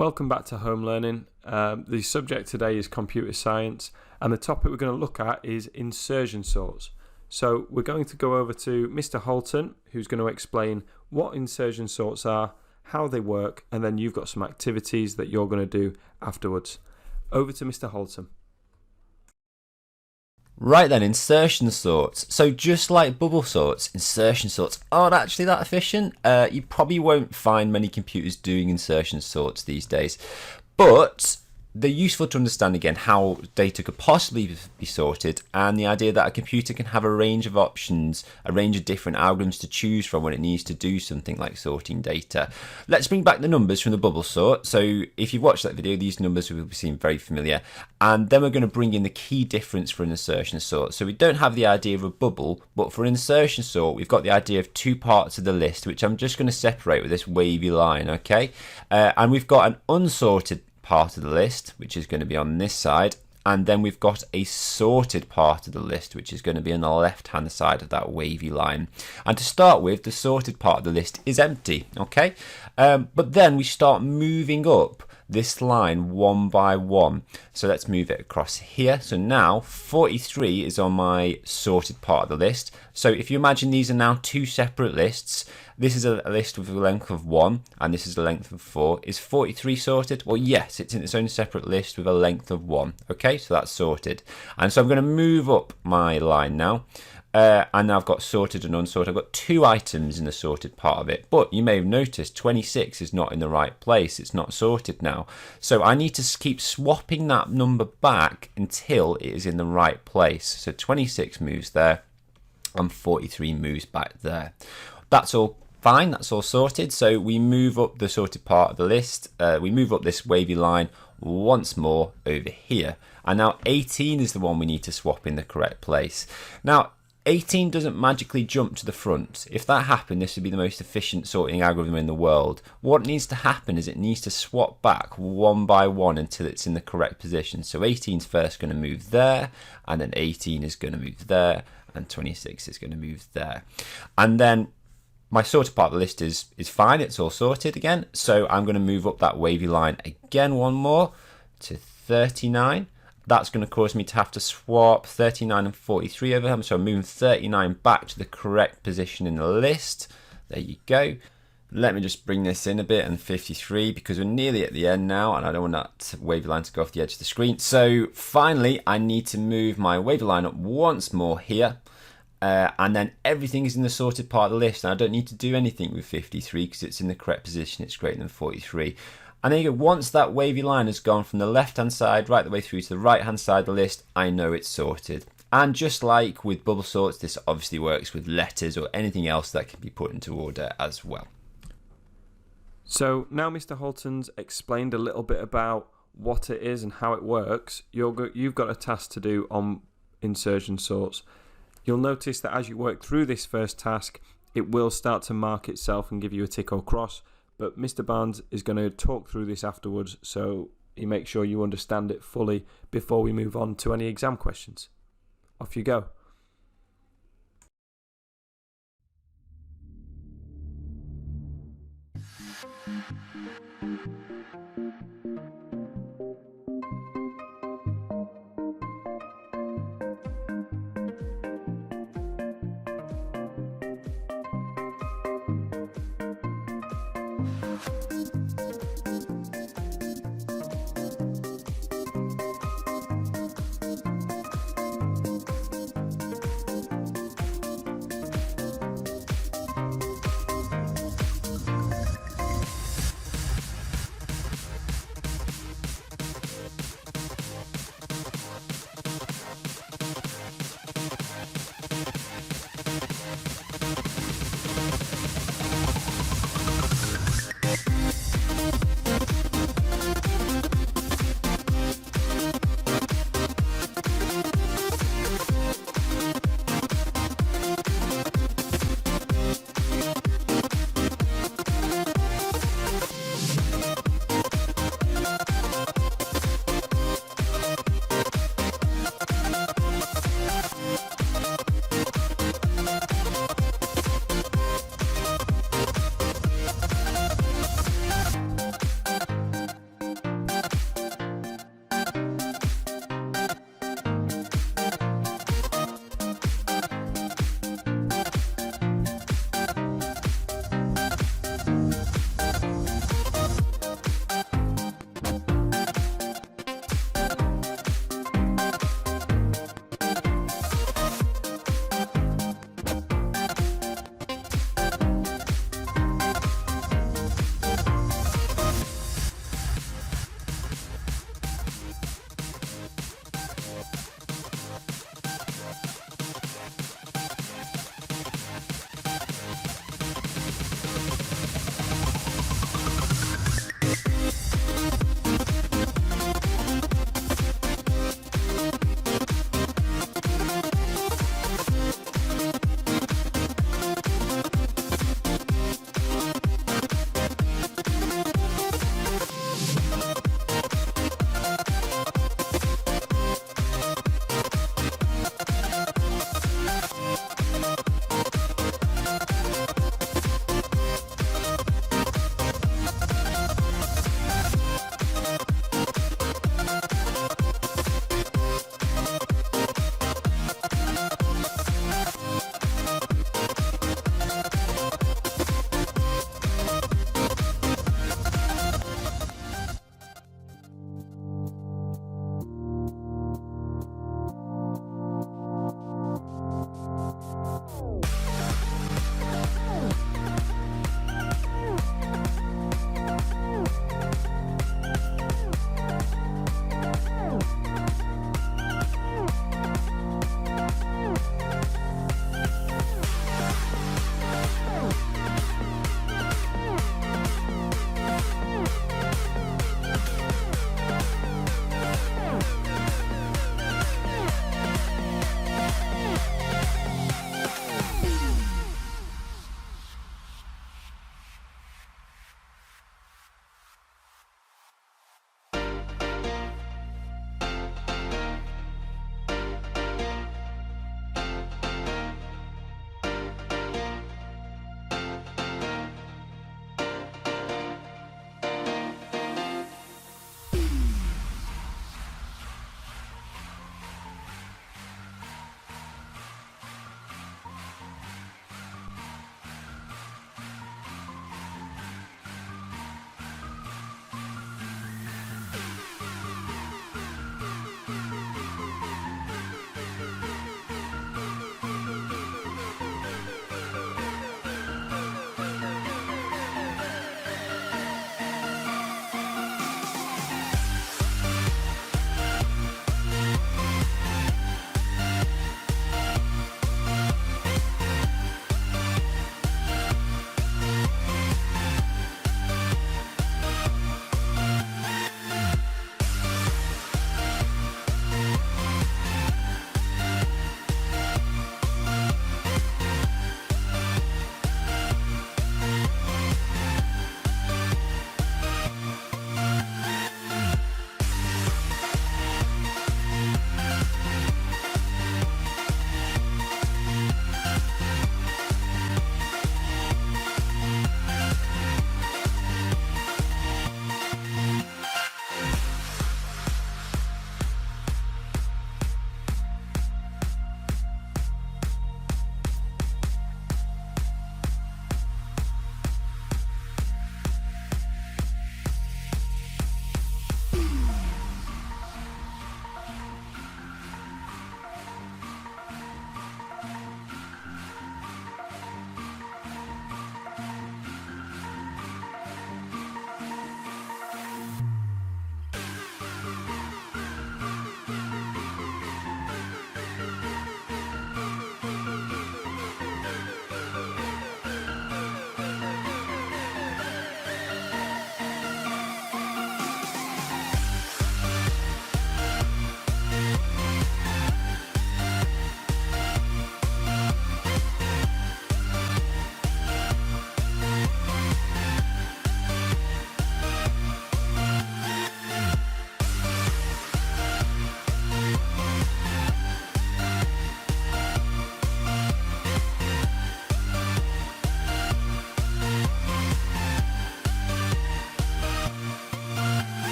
Welcome back to Home Learning. The subject today is computer science, and the topic we're going to look at is insertion sorts. So we're going to go over to Mr. Holton, who's going to explain what insertion sorts are, how they work, and then you've got some activities that you're going to do afterwards. Over to Mr. Holton. Right then, insertion sorts. So just like bubble sorts, insertion sorts aren't actually that efficient. You probably won't find many computers doing insertion sorts these days, but they're useful to understand again how data could possibly be sorted, and the idea that a computer can have a range of options, a range of different algorithms to choose from when it needs to do something like sorting data. Let's bring back the numbers from the bubble sort. So if you've watched that video, these numbers will seem very familiar, and then we're going to bring in the key difference for an insertion sort. So we don't have the idea of a bubble, but for an insertion sort we've got the idea of two parts of the list, which I'm just going to separate with this wavy line, okay? And we've got an unsorted part of the list, which is going to be on this side, and then we've got a sorted part of the list, which is going to be on the left hand side of that wavy line. And to start with, the sorted part of the list is empty, okay? But then we start moving up this line one by one. So let's move it across here. So now 43 is on my sorted part of the list. So if you imagine these are now two separate lists, this is a list with a length of 1 and this is a length of 4. Is 43 sorted? Well, yes, it's in its own separate list with a length of 1. Okay, so that's sorted. And so I'm going to move up my line now. And now I've got sorted and unsorted. I've got two items in the sorted part of it, but you may have noticed 26 is not in the right place. It's not sorted now. So I need to keep swapping that number back until it is in the right place. So 26 moves there and 43 moves back there. That's all fine, that's all sorted. So we move up the sorted part of the list. We move up this wavy line once more over here. And now 18 is the one we need to swap in the correct place. Now, 18 doesn't magically jump to the front. If that happened, this would be the most efficient sorting algorithm in the world. What needs to happen is it needs to swap back one by one until it's in the correct position. So 18 is first going to move there, and then 18 is going to move there, and 26 is going to move there. And then my sorted part of the list is fine, it's all sorted again. So I'm going to move up that wavy line again one more to 39. That's going to cause me to have to swap 39 and 43 over them. So I'm moving 39 back to the correct position in the list. There you go. Let me just bring this in a bit, and 53, because we're nearly at the end now and I don't want that wavy line to go off the edge of the screen. So finally, I need to move my wavy line up once more here. And then everything is in the sorted part of the list, and I don't need to do anything with 53 because it's in the correct position. It's greater than 43. And then once that wavy line has gone from the left hand side right the way through to the right hand side of the list, I know it's sorted. And just like with bubble sorts, this obviously works with letters or anything else that can be put into order as well. So now Mr. Holton's explained a little bit about what it is and how it works. You've got a task to do on insertion sorts. You'll notice that as you work through this first task, it will start to mark itself and give you a tick or cross. But Mr. Barnes is going to talk through this afterwards, so he makes sure you understand it fully before we move on to any exam questions. Off you go.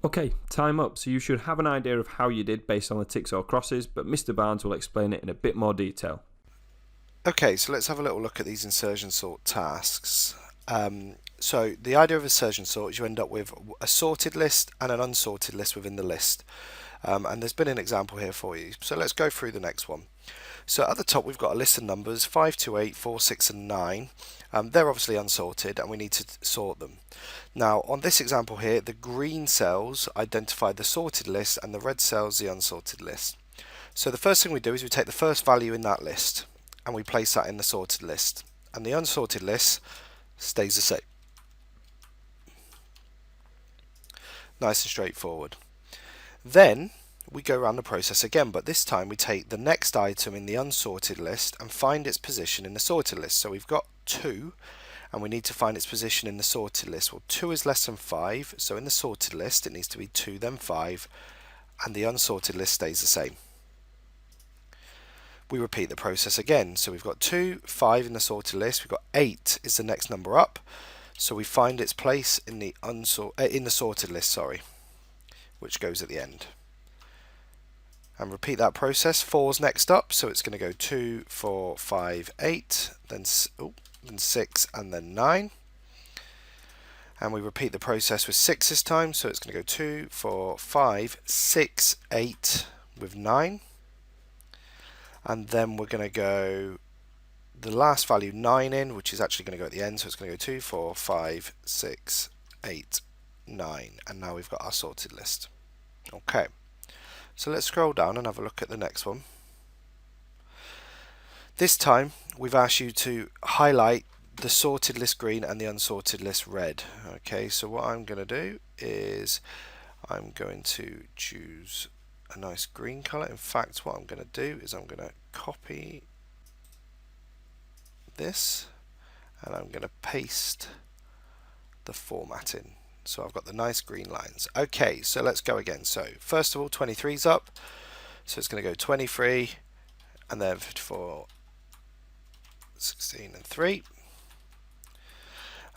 Okay, time up. So you should have an idea of how you did based on the ticks or crosses, but Mr. Barnes will explain it in a bit more detail. Okay, so let's have a little look at these insertion sort tasks. So the idea of insertion sort is you end up with a sorted list and an unsorted list within the list. And there's been an example here for you. So let's go through the next one. So at the top we've got a list of numbers 5 to 8, 4, 6 and 9. They're obviously unsorted and we need to sort them. Now on this example here, the green cells identify the sorted list and the red cells the unsorted list. So the first thing we do is we take the first value in that list and we place that in the sorted list, and the unsorted list stays the same. Nice and straightforward. Then we go around the process again, but this time we take the next item in the unsorted list and find its position in the sorted list. So we've got 2 and we need to find its position in the sorted list. Well, 2 is less than 5, so in the sorted list it needs to be 2 then 5, and the unsorted list stays the same. We repeat the process again. So we've got 2, 5 in the sorted list. We've got 8 is the next number up. So we find its place in the sorted list, which goes at the end. And repeat that process. 4's next up, so it's going to go 2, 4, 5, 8, then 6, and then 9. And we repeat the process with 6 this time, so it's going to go 2, 4, 5, 6, 8 with 9. And then we're going to go the last value 9 in, which is actually going to go at the end, so it's going to go 2, 4, 5, 6, 8, 9, and now we've got our sorted list. Okay, so let's scroll down and have a look at the next one. This time we've asked you to highlight the sorted list green and the unsorted list red. Okay, so what I'm going to do is I'm going to choose a nice green color. In fact, what I'm going to do is I'm going to copy this and I'm going to paste the format in. So I've got the nice green lines. Okay, so let's go again. So first of all, 23 is up, so it's going to go 23 and then 54, 16 and 3.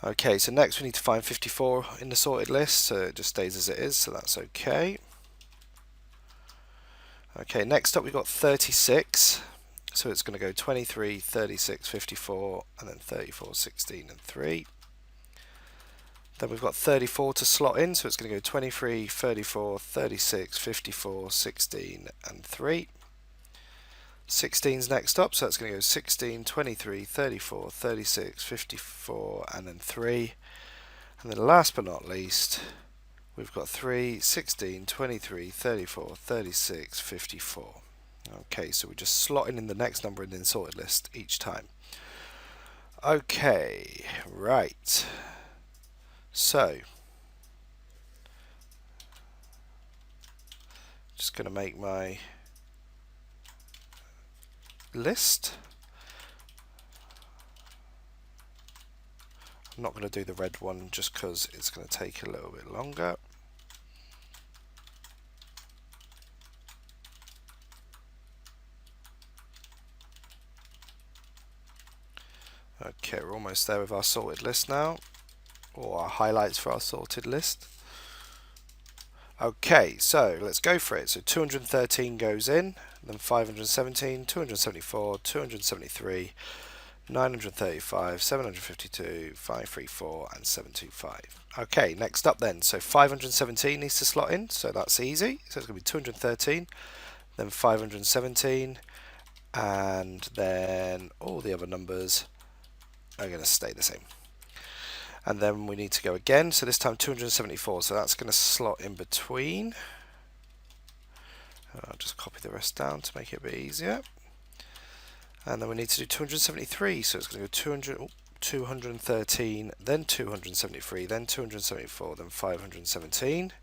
Okay, so next we need to find 54 in the sorted list, so it just stays as it is, so that's okay. Okay, next up we've got 36, so it's going to go 23, 36, 54, and then 34, 16, and 3. Then we've got 34 to slot in, so it's going to go 23, 34, 36, 54, 16, and 3. 16's next up, so that's going to go 16, 23, 34, 36, 54, and then 3. And then last but not least, we've got 3, 16, 23, 34, 36, 54. Okay, so we're just slotting in the next number in the sorted list each time. Okay, right. So, just going to make my list. I'm not going to do the red one just because it's going to take a little bit longer. Okay, we're almost there with our sorted list now, or our highlights for our sorted list. Okay, so let's go for it. So 213 goes in, then 517, 274, 273, 935, 752, 534 and 725. Okay, next up then, so 517 needs to slot in, so that's easy. So it's going to be 213, then 517, and then all the other numbers are going to stay the same. And then we need to go again, so this time 274, so that's going to slot in between. I'll just copy the rest down to make it a bit easier. And then we need to do 273, so it's going to go 213, then 273, then 274, then 517.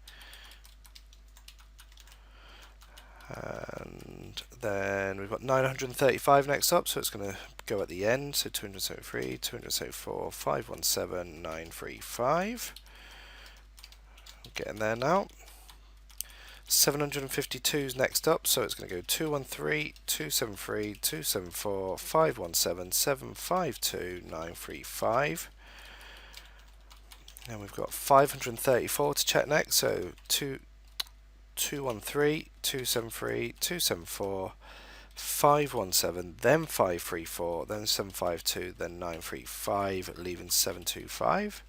And then we've got 935 next up, so it's going to go at the end, so 273, 274, 517, 935. Getting there now. 752 is next up, so it's going to go 213, 273, 274, 517, 752, 935. And we've got 534 to check next, so 213, 273, 274, 517, then 534, then 752, then 935, leaving 725.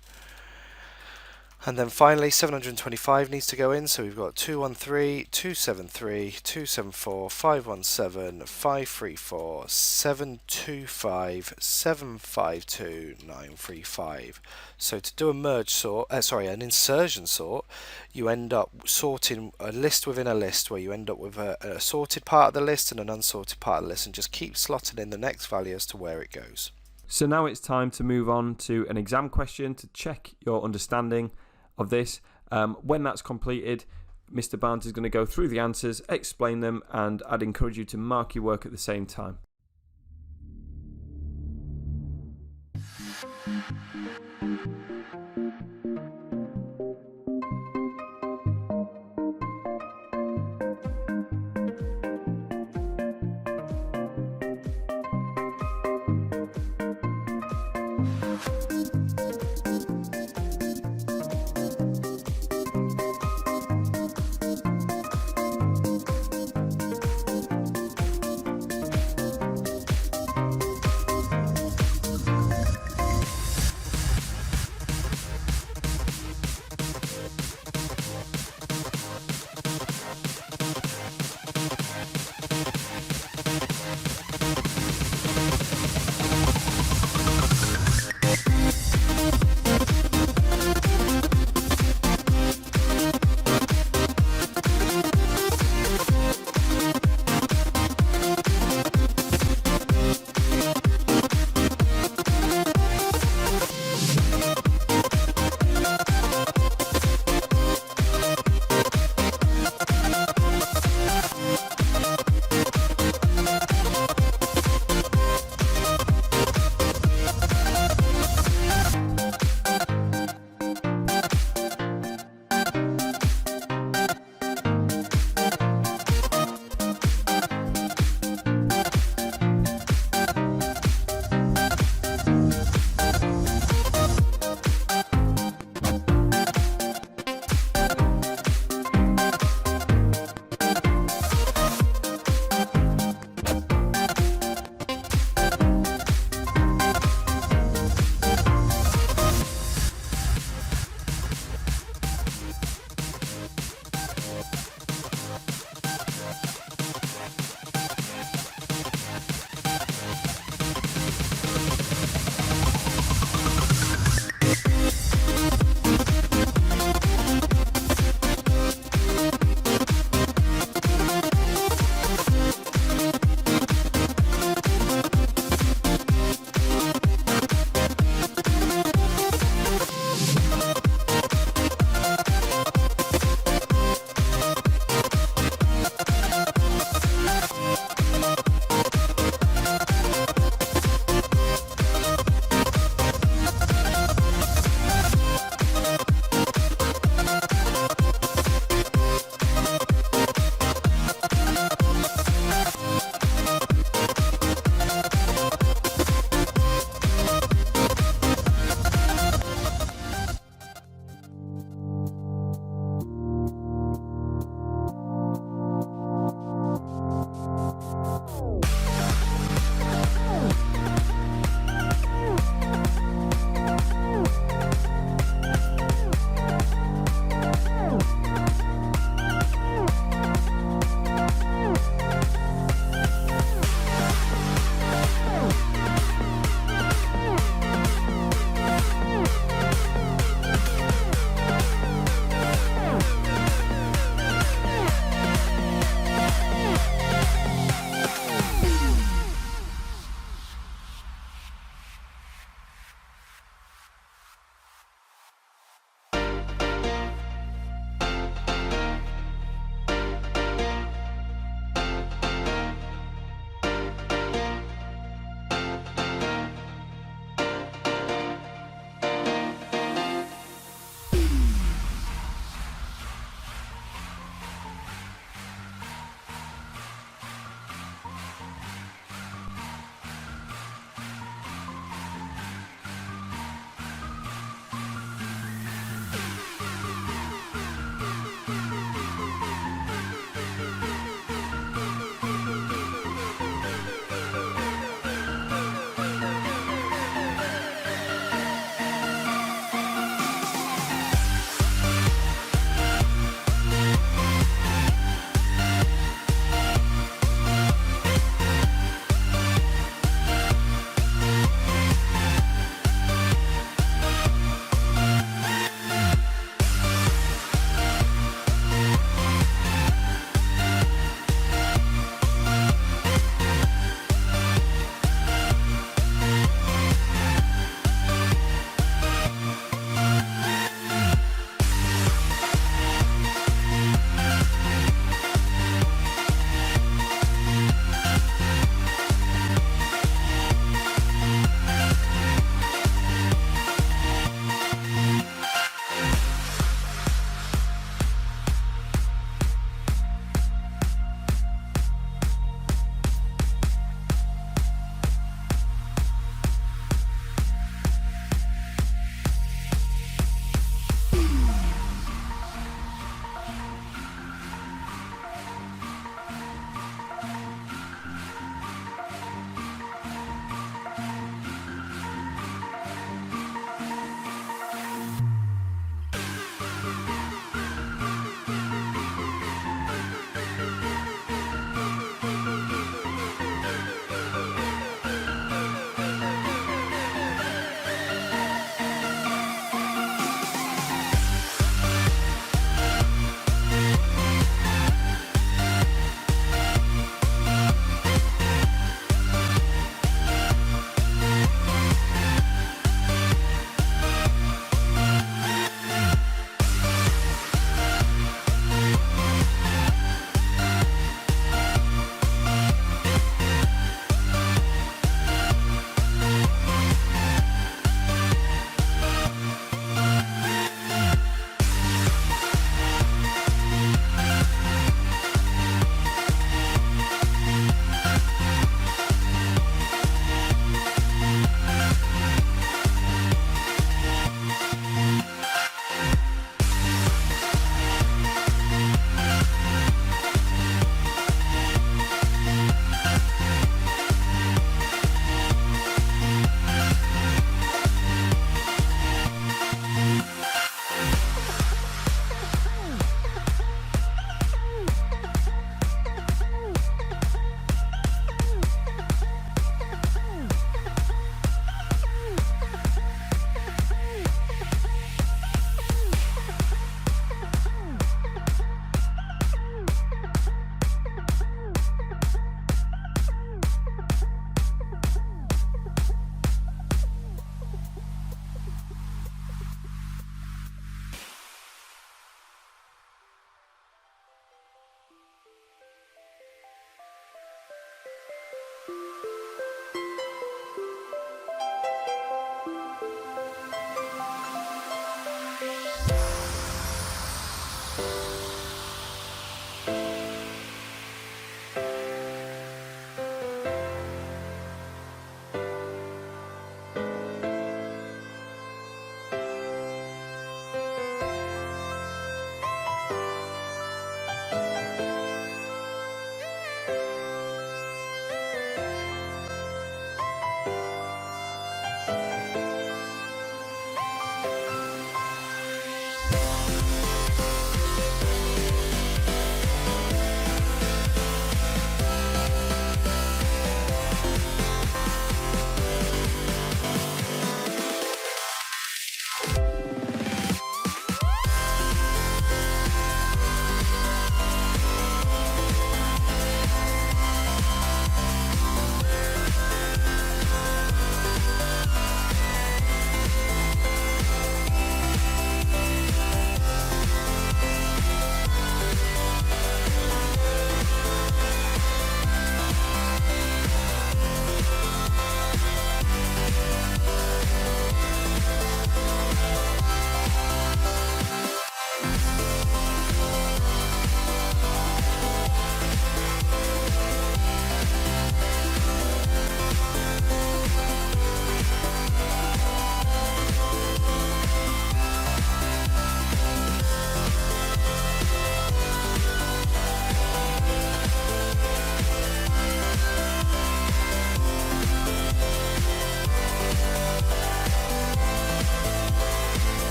And then finally 725 needs to go in, so we've got 213, 273, 274, 517, 534, 725, 752, 935. So to do a merge sort, an insertion sort, you end up sorting a list within a list, where you end up with a sorted part of the list and an unsorted part of the list, and just keep slotting in the next value as to where it goes. So now it's time to move on to an exam question to check your understanding of this. When that's completed, Mr. Barnes is going to go through the answers, explain them, and I'd encourage you to mark your work at the same time.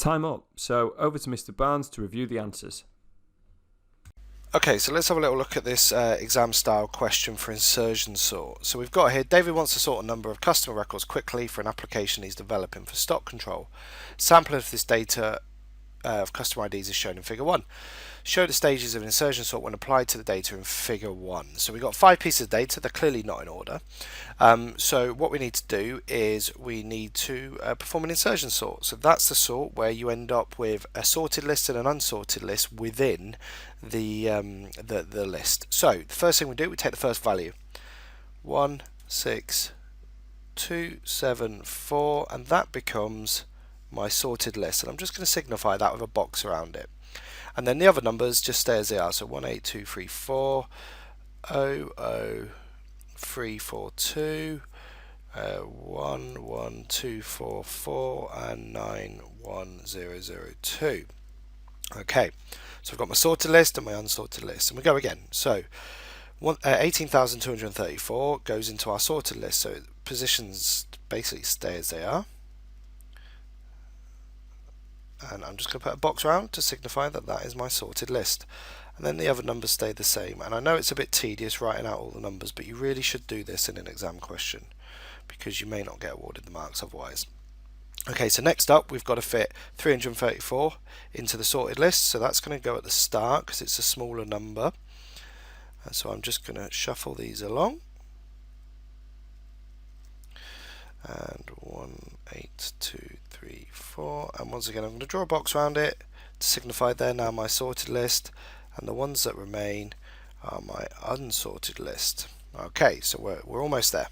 Time up. So over to Mr. Barnes to review the answers. Okay, so let's have a little look at this exam style question for insertion sort. So we've got here, David wants to sort a number of customer records quickly for an application he's developing for stock control. Sample of this data of customer IDs is shown in figure 1. Show the stages of insertion sort when applied to the data in figure 1. So we've got 5 pieces of data, they're clearly not in order. So what we need to do is we need to perform an insertion sort. So that's the sort where you end up with a sorted list and an unsorted list within the list. So the first thing we do, we take the first value, 1, 6, 2, 7, 4, and that becomes my sorted list. And I'm just going to signify that with a box around it. And then the other numbers just stay as they are. So 18234, 00342, 11244, and 91002. Okay, so I've got my sorted list and my unsorted list, and we go again. So 18,234 goes into our sorted list, so positions basically stay as they are. And I'm just going to put a box around to signify that that is my sorted list. And then the other numbers stay the same. And I know it's a bit tedious writing out all the numbers, but you really should do this in an exam question because you may not get awarded the marks otherwise. Okay, so next up we've got to fit 334 into the sorted list, so that's going to go at the start because it's a smaller number. And so I'm just going to shuffle these along. And 1, 8, 2, 3, 4, and once again I'm going to draw a box around it to signify they're now my sorted list, and the ones that remain are my unsorted list. Okay, so we're almost there.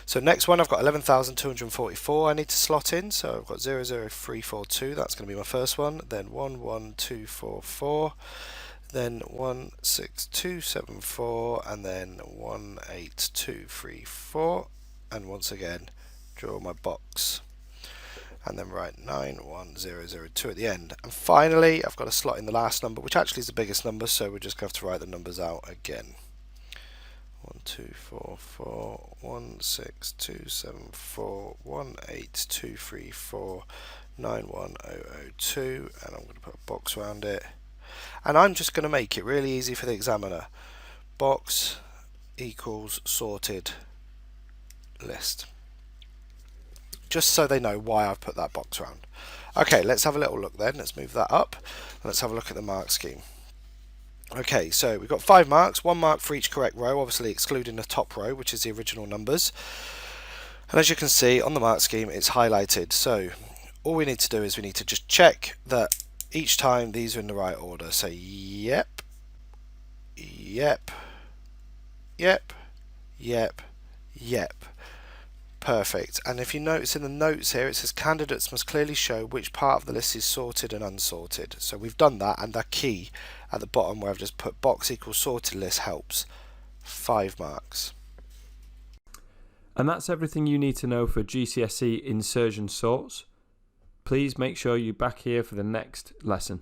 So next one, I've got 11,244 I need to slot in, so I've got 00342, that's going to be my first one, then 11244, then 16274, and then 18234, and once again draw my box and then write 91002 at the end. And finally I've got to slot in the last number, which actually is the biggest number, so we're just going to have to write the numbers out again. 1244, 16274, 18234, 91002, and I'm going to put a box around it. And I'm just going to make it really easy for the examiner. Box equals sorted list. Just so they know why I've put that box around. Okay, let's have a little look then. Let's move that up. And let's have a look at the mark scheme. Okay, so we've got 5 marks, 1 mark for each correct row, obviously excluding the top row, which is the original numbers. And as you can see on the mark scheme, it's highlighted. So all we need to do is we need to just check that each time these are in the right order. So yep, yep, yep, yep, yep. Perfect. And if you notice in the notes here, it says candidates must clearly show which part of the list is sorted and unsorted. So we've done that, and the key at the bottom where I've just put box equals sorted list helps. 5 marks. And that's everything you need to know for GCSE insertion sorts. Please make sure you're back here for the next lesson.